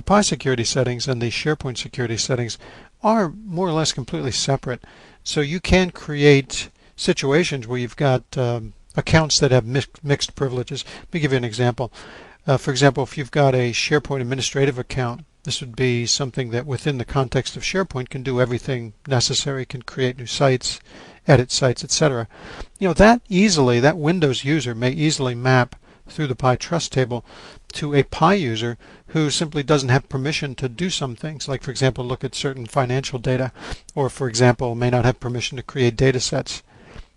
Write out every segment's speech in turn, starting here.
the Pi security settings and the SharePoint security settings are more or less completely separate. So you can create situations where you've got accounts that have mixed privileges. Let me give you an example. For example, if you've got a SharePoint administrative account, this would be something that within the context of SharePoint can do everything necessary, can create new sites, edit sites, etc. That Windows user may easily map through the Pi trust table to a Pi user who simply doesn't have permission to do some things, like for example look at certain financial data, or for example may not have permission to create data sets.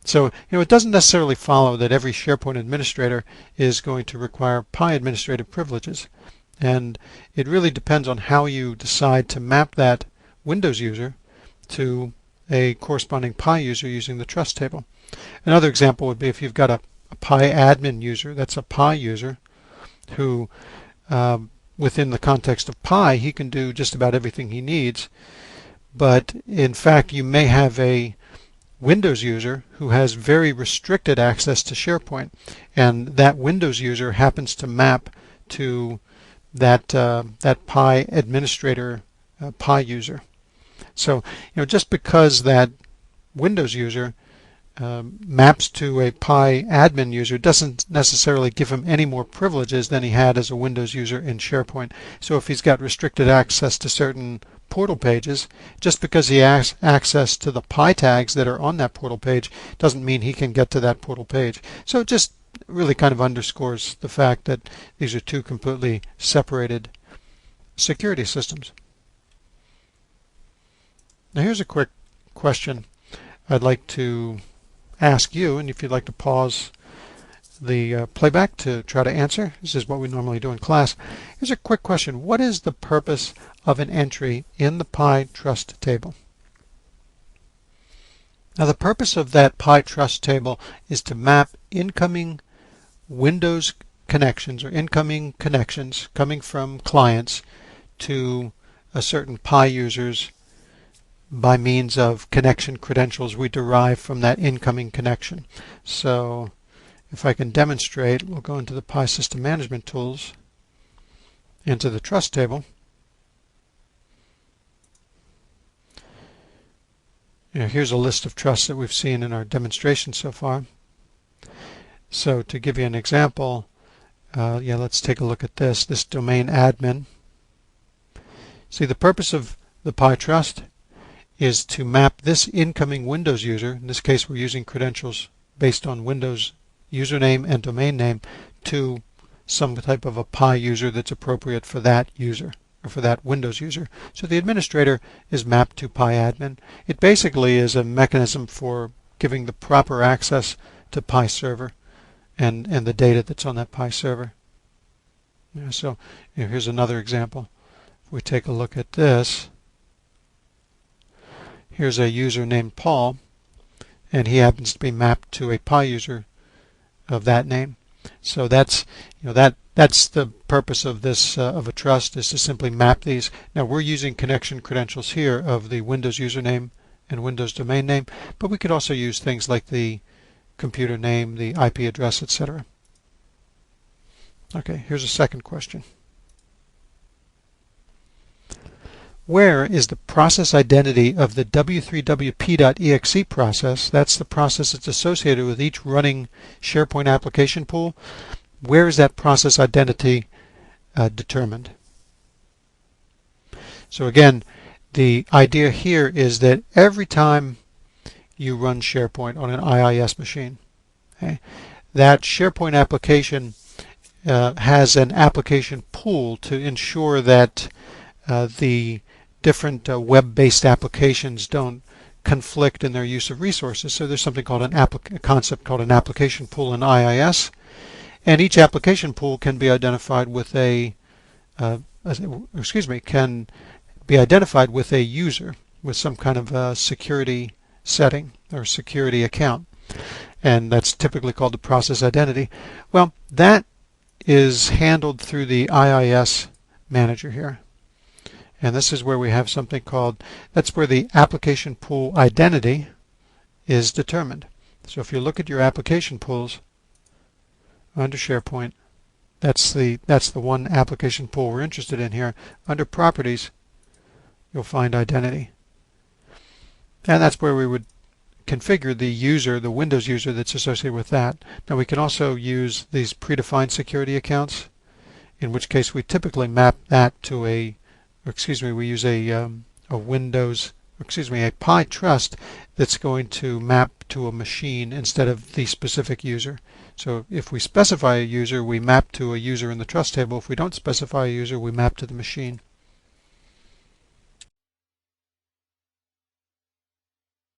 So it doesn't necessarily follow that every SharePoint administrator is going to require Pi administrative privileges, and it really depends on how you decide to map that Windows user to a corresponding Pi user using the trust table. Another example would be if you've got a Pi admin user, that's a Pi user who within the context of Pi he can do just about everything he needs, but in fact you may have a Windows user who has very restricted access to SharePoint, and that Windows user happens to map to that Pi administrator Pi user. So just because that Windows user maps to a Pi admin user doesn't necessarily give him any more privileges than he had as a Windows user in SharePoint. So if he's got restricted access to certain portal pages, just because he has access to the Pi tags that are on that portal page doesn't mean he can get to that portal page. So it just really kind of underscores the fact that these are two completely separated security systems. Now here's a quick question I'd like to ask you, and if you'd like to pause the playback to try to answer. This is what we normally do in class. Here's a quick question. What is the purpose of an entry in the Pi trust table? Now the purpose of that Pi trust table is to map incoming Windows connections or incoming connections coming from clients to a certain Pi users by means of connection credentials we derive from that incoming connection. So if I can demonstrate, we'll go into the Pi System Management Tools, into the Trust table. Here's a list of trusts that we've seen in our demonstration so far. So to give you an example, let's take a look at this domain admin. See, the purpose of the Pi Trust is to map this incoming Windows user, in this case we're using credentials based on Windows username and domain name, to some type of a Pi user that's appropriate for that user, or for that Windows user. So the administrator is mapped to Pi admin. It basically is a mechanism for giving the proper access to Pi server and the data that's on that Pi server. So here's another example. If we take a look at this, here's a user named Paul, and he happens to be mapped to a Pi user of that name. So that's that's the purpose of this of a trust, is to simply map these. Now we're using connection credentials here of the Windows username and Windows domain name, but we could also use things like the computer name, the IP address, etc. Okay, here's a second question. Where is the process identity of the w3wp.exe process? That's the process that's associated with each running SharePoint application pool. Where is that process identity determined? So again, the idea here is that every time you run SharePoint on an IIS machine, okay, that SharePoint application has an application pool to ensure that the different web-based applications don't conflict in their use of resources. So there's something called a concept called an application pool in IIS, and each application pool can be identified with a can be identified with a user with some kind of a security setting or security account, and that's typically called the process identity. Well, that is handled through the IIS manager here. And this is where we have something called, that's where the application pool identity is determined. So if you look at your application pools under SharePoint, That's the one application pool we're interested in here. Under Properties, you'll find Identity. And that's where we would configure the user, the Windows user that's associated with that. Now we can also use these predefined security accounts, in which case we typically map that to we use a Windows, a Pi trust that's going to map to a machine instead of the specific user. So if we specify a user, we map to a user in the trust table. If we don't specify a user, we map to the machine.